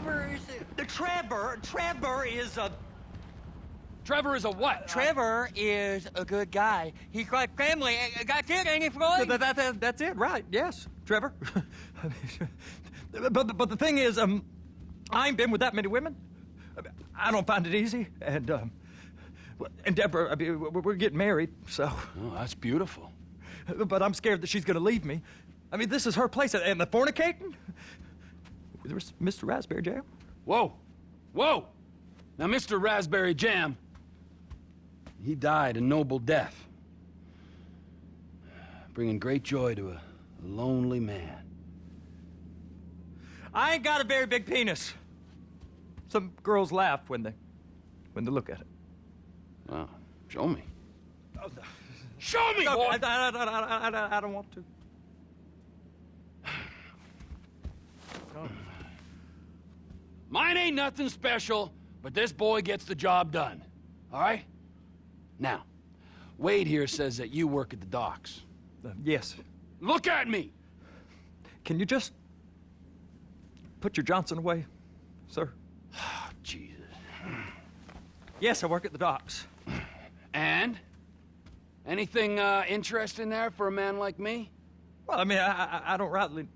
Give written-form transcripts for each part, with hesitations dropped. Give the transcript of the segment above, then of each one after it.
Trevor is a... Trevor is a... Trevor is a what? Trevor is a good guy. He's like family. That's it, ain't it, Floyd? That's it, right, yes, Trevor. but the thing is, I ain't been with that many women. I don't find it easy, and Deborah, I mean, we're getting married, so... Oh, that's beautiful. But I'm scared that she's gonna leave me. I mean, this is her place, and the fornicating? There's Mr. Raspberry Jam. Whoa! Whoa! Now, Mr. Raspberry Jam, he died a noble death, bringing great joy to a lonely man. I ain't got a very big penis. Some girls laugh when they look at it. Wow. Show me. Oh, no. Show me, No, boy! I don't want to. Mine ain't nothing special, but this boy gets the job done. All right? Now, Wade here says that you work at the docks. Yes. Look at me! Can you just put your Johnson away, sir? Oh, Jesus. Yes, I work at the docks. And? Anything interesting there for a man like me? Well, I mean, I don't rightly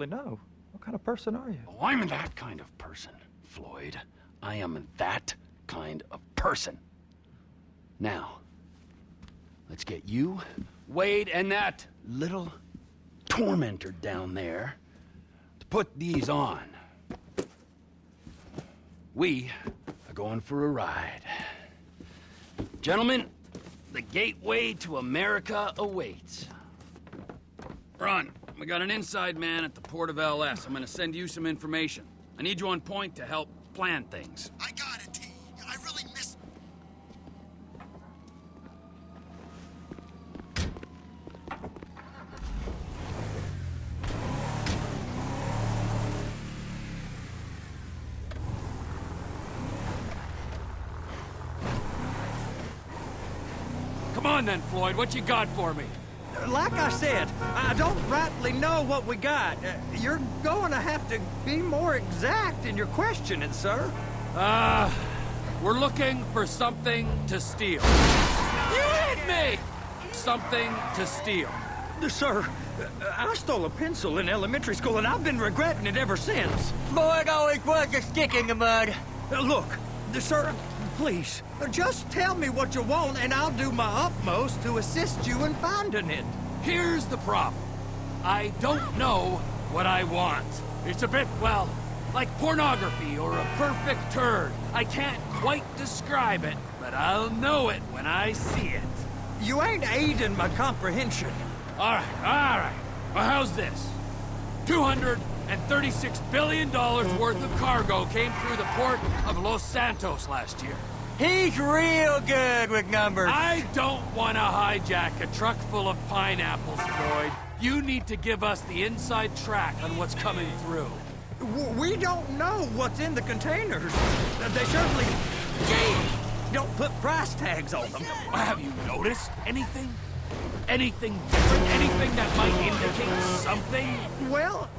know. What kind of person are you? Oh, I'm that kind of person, Floyd. I am that kind of person. Now, let's get you, Wade, and that little tormentor down there to put these on. We are going for a ride. Gentlemen, the gateway to America awaits. Ron, we got an inside man at the port of LS. I'm gonna send you some information. I need you on point to help plan things. I got it, T. I really miss... Come on then, Floyd, what you got for me? Like I said, I don't rightly know what we got. You're going to have to be more exact in your questioning, sir. We're looking for something to steal. You hit me! Something to steal. Sir, I stole a pencil in elementary school, and I've been regretting it ever since. Boy, it always was a stick in the mud. Look, sir, please, just tell me what you want, and I'll do my utmost to assist you in finding it. Here's the problem. I don't know what I want. It's a bit, well, like pornography or a perfect turd. I can't quite describe it, but I'll know it when I see it. You ain't aiding my comprehension. All right. Well, how's this? $236 billion worth of cargo came through the port of Los Santos last year. He's real good with numbers. I don't want to hijack a truck full of pineapples, Floyd. You need to give us the inside track on what's coming through. We don't know what's in the containers. They certainly don't put price tags on them. Have you noticed anything? Anything different? Anything that might indicate something? Well,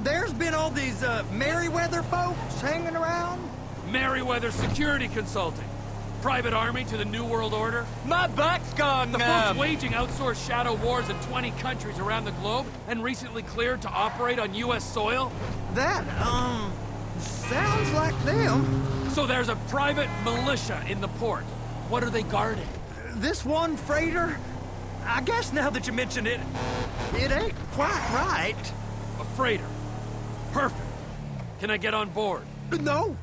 there's been all these Merryweather folks hanging around. Merryweather Security Consulting. Private army to the New World Order. My butt's gone The numb. folks waging outsourced shadow wars in 20 countries around the globe and recently cleared to operate on U.S. soil. That, sounds like them. So there's a private militia in the port. What are they guarding? This one freighter, I guess now that you mention it, it ain't quite right. A freighter. Perfect. Can I get on board? No,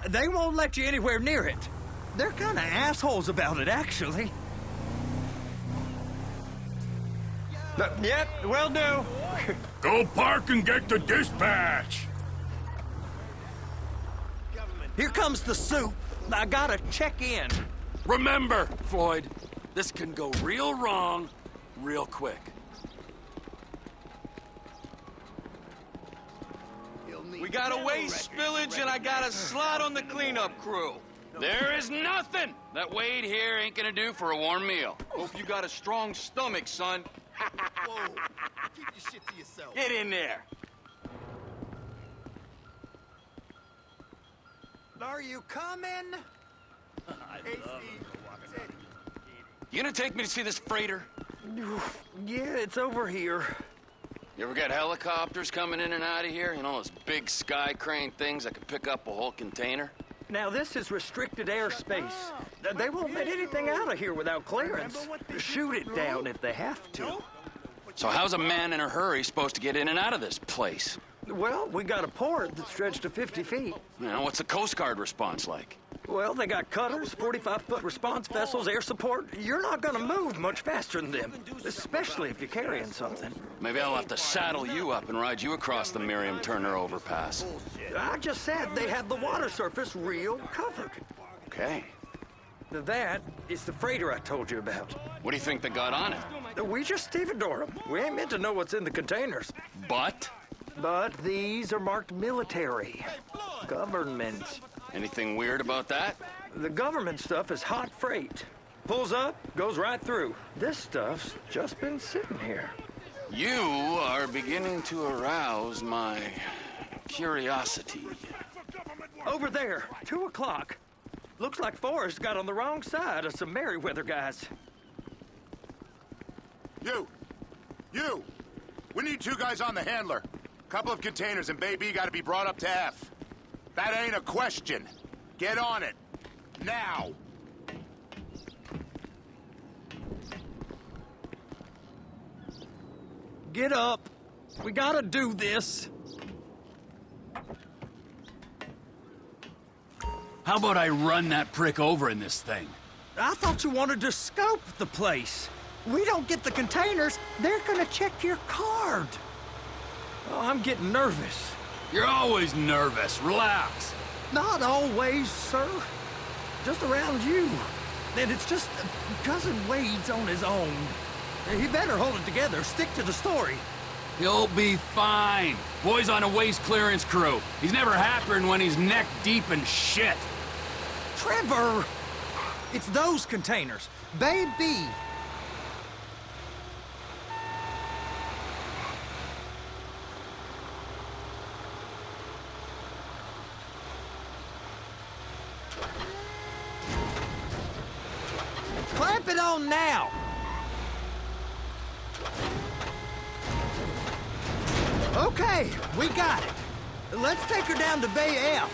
they won't let you anywhere near it. They're kind of assholes about it, actually. Yep, will do. Go park and get the dispatch. Here comes the soup. I gotta check in. Remember, Floyd, this can go real wrong real quick. We got a waste spillage and I got a slot on the cleanup crew. There is nothing that Wade here ain't gonna do for a warm meal. Hope you got a strong stomach, son. Whoa, keep your shit to yourself. Get in there. Are you coming? You gonna take me to see this freighter? Yeah, it's over here. You ever got helicopters coming in and out of here? You know, those big sky crane things that can pick up a whole container? Now, this is restricted airspace. They won't let anything out of here without clearance. Shoot it down if they have to. So how's a man in a hurry supposed to get in and out of this place? Well, we got a port that stretched to 50 feet. You know, what's the Coast Guard response like? Well, they got cutters, 45-foot response vessels, air support. You're not gonna move much faster than them, especially if you're carrying something. Maybe I'll have to saddle you up and ride you across the Miriam Turner overpass. I just said they have the water surface real covered. Okay. That is the freighter I told you about. What do you think they got on it? We just stevedore them. We ain't meant to know what's in the containers. But? But these are marked military. Government. Anything weird about that? The government stuff is hot freight. Pulls up, goes right through. This stuff's just been sitting here. You are beginning to arouse my curiosity. Over there, 2 o'clock. Looks like Forrest got on the wrong side of some Merryweather guys. You! We need 2 guys on the handler. Couple of containers and Bay B gotta be brought up to F. That ain't a question. Get on it. Now! Get up. We gotta do this. How about I run that prick over in this thing? I thought you wanted to scope the place. We don't get the containers, they're gonna check your card. Oh, I'm getting nervous. You're always nervous. Relax. Not always, sir. Just around you. And it's just Cousin Wade's on his own. He better hold it together, stick to the story. He'll be fine. Boy's on a waste clearance crew. He's never happier than when he's neck deep in shit. Trevor! It's those containers. Baby! Clamp it on now! Okay, we got it. Let's take her down to Bay F.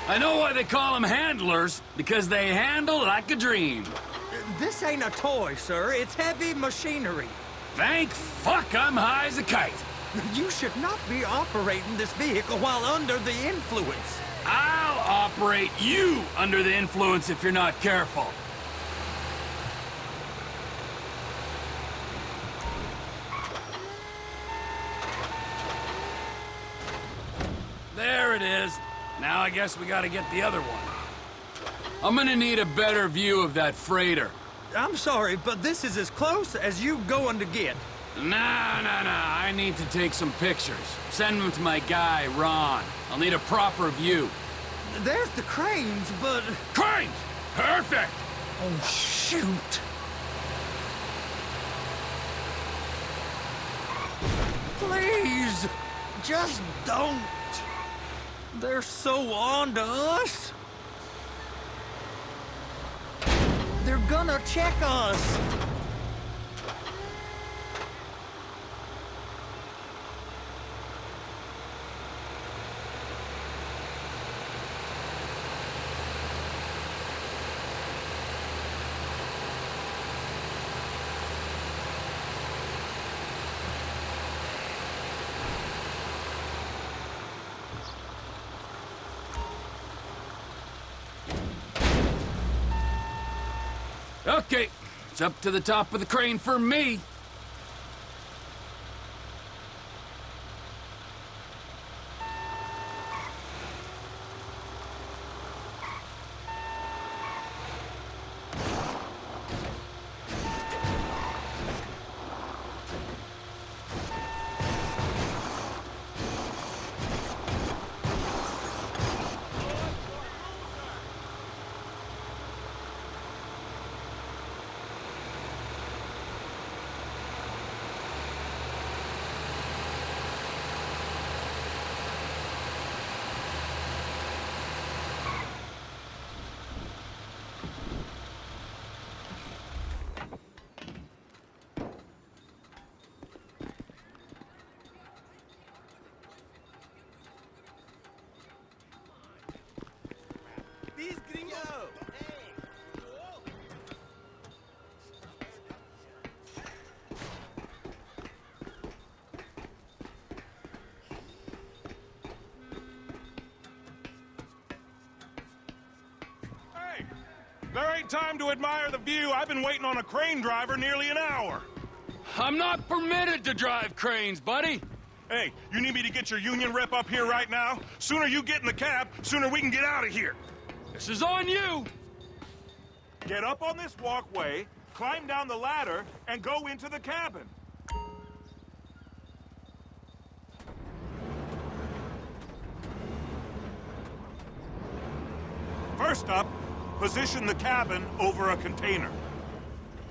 I know why they call them handlers, because they handle like a dream. This ain't a toy, sir. It's heavy machinery. Thank fuck I'm high as a kite. You should not be operating this vehicle while under the influence. I'll operate you under the influence if you're not careful. There it is. Now I guess we gotta get the other one. I'm gonna need a better view of that freighter. I'm sorry, but this is as close as you going to get. Nah. I need to take some pictures. Send them to my guy, Ron. I'll need a proper view. There's the cranes, but... Cranes! Perfect! Oh, shoot! Please! Just don't! They're so on to us! They're gonna check us! Okay, it's up to the top of the crane for me. There ain't time to admire the view. I've been waiting on a crane driver nearly an hour. I'm not permitted to drive cranes, buddy. Hey, you need me to get your union rep up here right now? Sooner you get in the cab, sooner we can get out of here. This is on you. Get up on this walkway, climb down the ladder, and go into the cabin. First up, position the cabin over a container.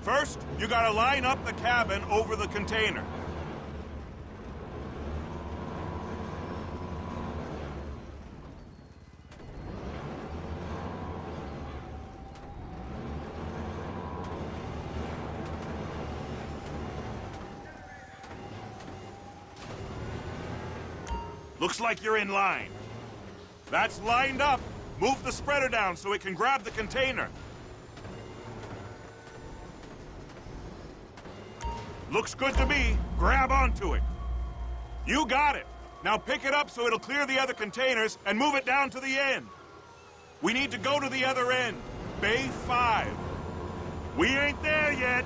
First, you gotta line up the cabin over the container. Looks like you're in line. That's lined up. Move the spreader down so it can grab the container. Looks good to me. Grab onto it. You got it. Now pick it up so it'll clear the other containers and move it down to the end. We need to go to the other end. Bay 5. We ain't there yet.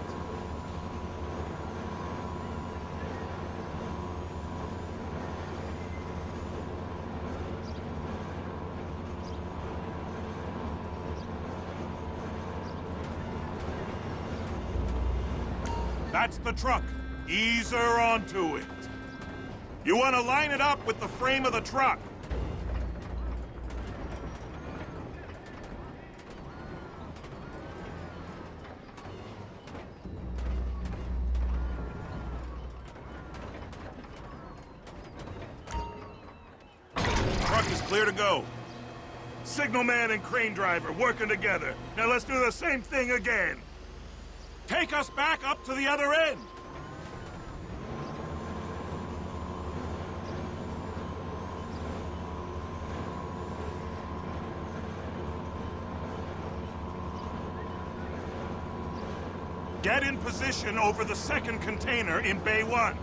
That's the truck. Ease her onto it. You want to line it up with the frame of the truck. Truck is clear to go. Signalman and crane driver working together. Now let's do the same thing again. Take us back up to the other end! Get in position over the second container in Bay 1.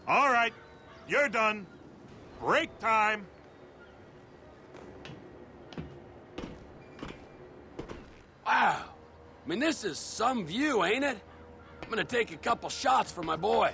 All right, you're done. Break time. Wow. I mean, this is some view, ain't it? I'm gonna take a couple shots for my boy.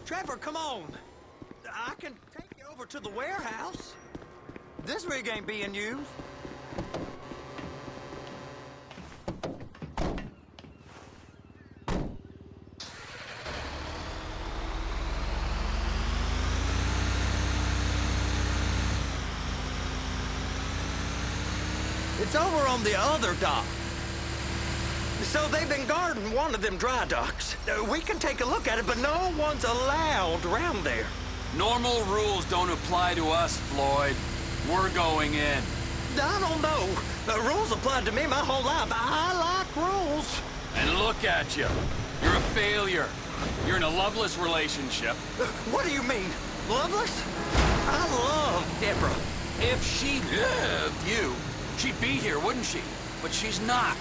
Trevor, come on. I can take you over to the warehouse. This rig ain't being used. It's over on the other dock. So they've been guarding one of them dry docks. We can take a look at it, but no one's allowed around there. Normal rules don't apply to us, Floyd. We're going in. I don't know. The rules applied to me my whole life. I like rules. And look at you. You're a failure. You're in a loveless relationship. What do you mean? Loveless? I love Deborah. If she loved you, she'd be here, wouldn't she? But she's not.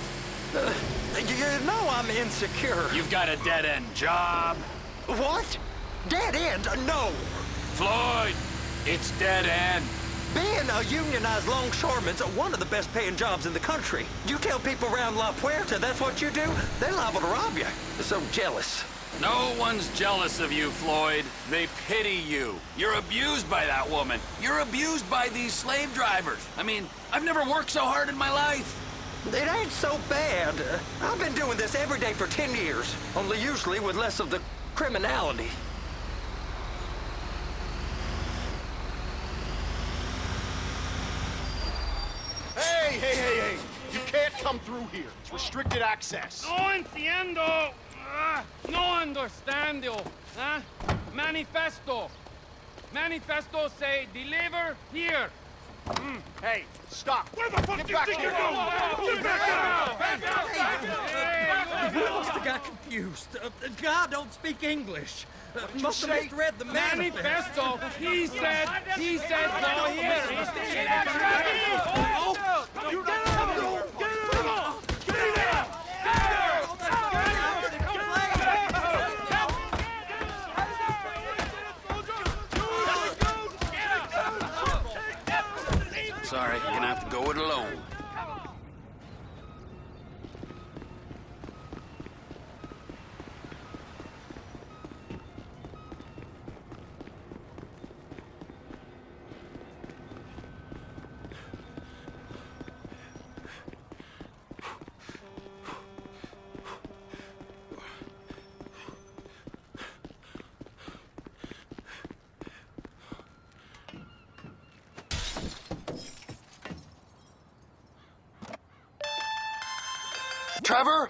You know I'm insecure. You've got a dead-end job. What? Dead end? No. Floyd, it's dead end. Being a unionized longshoreman's one of the best paying jobs in the country. You tell people around La Puerta that's what you do, they're liable to rob you. They're so jealous. No one's jealous of you, Floyd. They pity you. You're abused by that woman. You're abused by these slave drivers. I mean, I've never worked so hard in my life. It ain't so bad. I've been doing this every day for 10 years, only usually with less of the criminality. Hey! You can't come through here. It's restricted access. No entiendo. No understando. Manifesto. Manifesto say deliver here. Hey, stop. Where the fuck Get do you back think here. you're going? Get back out! You must have got confused. God don't speak English. Must have say? misread the manifesto. Manifesto. He said go here. You get out! Sorry, you're gonna have to go it alone. Trevor,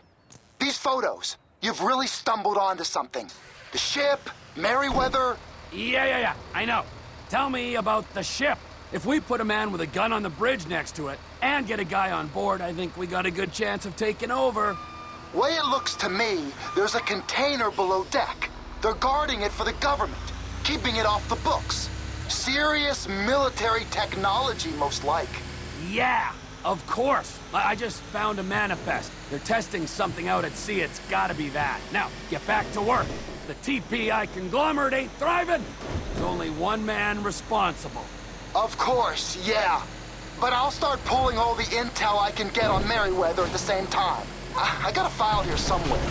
these photos. You've really stumbled onto something. The ship, Merryweather. Yeah. I know. Tell me about the ship. If we put a man with a gun on the bridge next to it and get a guy on board, I think we got a good chance of taking over. Way it looks to me, there's a container below deck. They're guarding it for the government, keeping it off the books. Serious military technology, most like. Yeah, of course. I just found a manifest. They're testing something out at sea. It's gotta be that. Now, get back to work. The TPI conglomerate ain't thriving. There's only one man responsible. Of course, yeah. But I'll start pulling all the intel I can get on Merryweather at the same time. I got a file here somewhere.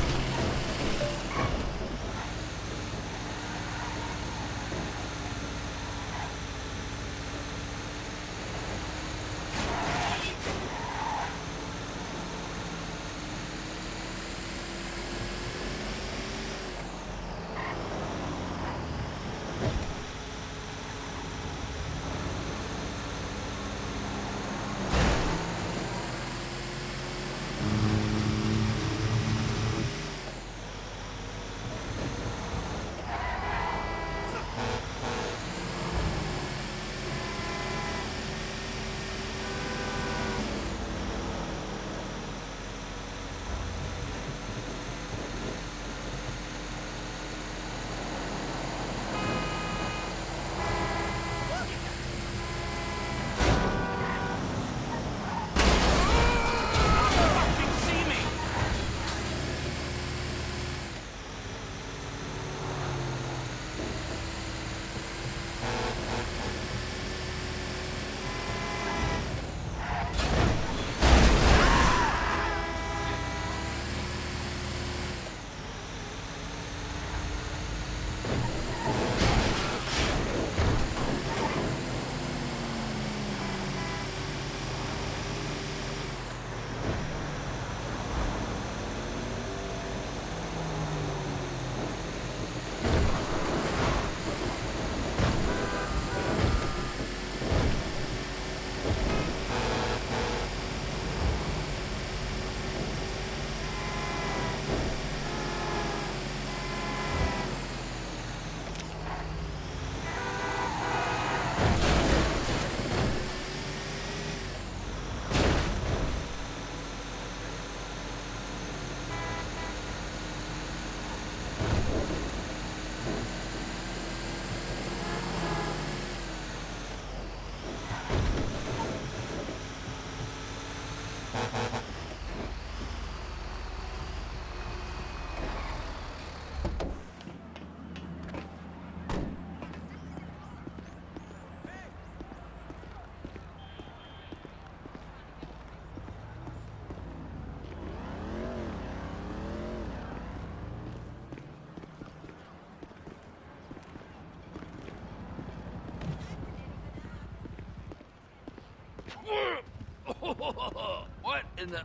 What in the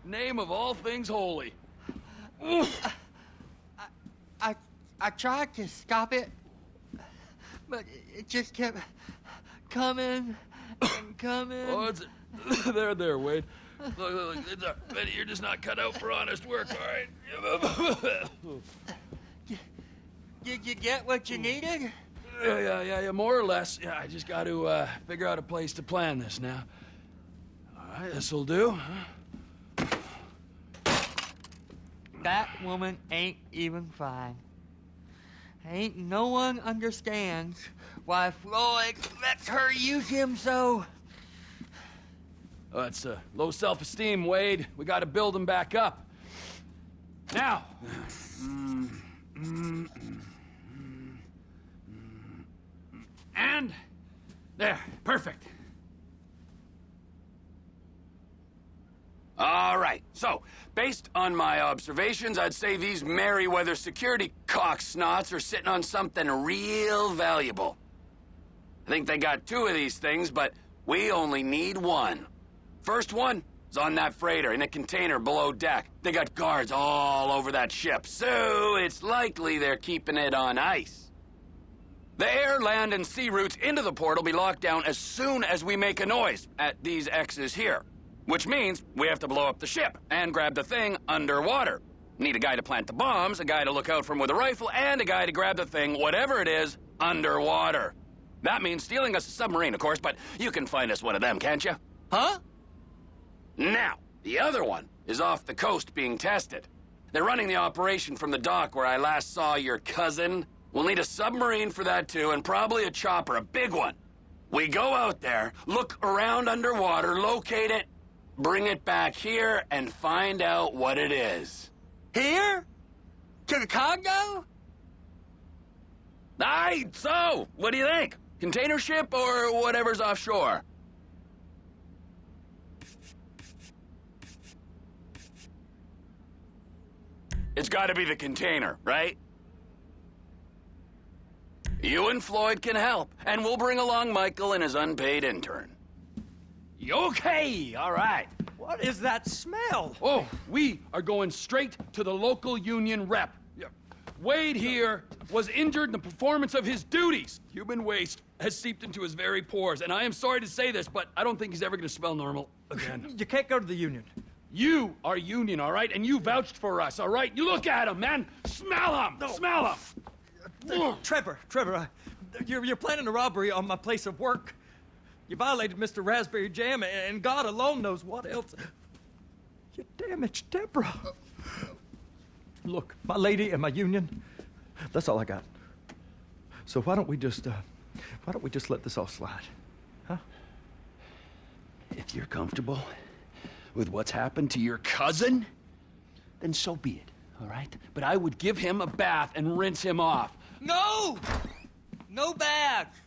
name of all things holy? I tried to stop it, but it just kept coming and coming. Oh, it's there, Wade. Look, Betty, you're just not cut out for honest work, all right? Did you get what you needed? Yeah, more or less. Yeah, I just got to figure out a place to plan this now. All right, this'll do. Huh? That woman ain't even fine. Ain't no one understands why Floyd lets her use him so. Oh, that's low self-esteem, Wade. We got to build him back up. Now. And there, perfect. All right, so, based on my observations, I'd say these Merryweather security cocksnots are sitting on something real valuable. I think they got 2 of these things, but we only need 1. First one is on that freighter in a container below deck. They got guards all over that ship, so it's likely they're keeping it on ice. The air, land, and sea routes into the port will be locked down as soon as we make a noise at these X's here. Which means we have to blow up the ship and grab the thing underwater. Need a guy to plant the bombs, a guy to look out for him with a rifle, and a guy to grab the thing, whatever it is, underwater. That means stealing us a submarine, of course, but you can find us one of them, can't you? Huh? Now, the other one is off the coast being tested. They're running the operation from the dock where I last saw your cousin. We'll need a submarine for that too, and probably a chopper, a big one. We go out there, look around underwater, locate it, bring it back here, and find out what it is. Here? To the Congo? Aye, so, what do you think? Container ship or whatever's offshore? It's gotta be the container, right? You and Floyd can help, and we'll bring along Michael and his unpaid intern. Okay, all right. What is that smell? Oh, we are going straight to the local union rep. Wade here was injured in the performance of his duties. Human waste has seeped into his very pores, and I am sorry to say this, but I don't think he's ever going to smell normal again. You can't go to the union. You are union, all right? And you vouched for us, all right? You look at him, man. Smell him. No. Smell him. Trevor, you're planning a robbery on my place of work. You violated Mr. Raspberry Jam, and God alone knows what else. You damaged Deborah. Look, my lady and my union, that's all I got. So why don't we just let this all slide, huh? If you're comfortable with what's happened to your cousin, then so be it, all right? But I would give him a bath and rinse him off. No! No baths!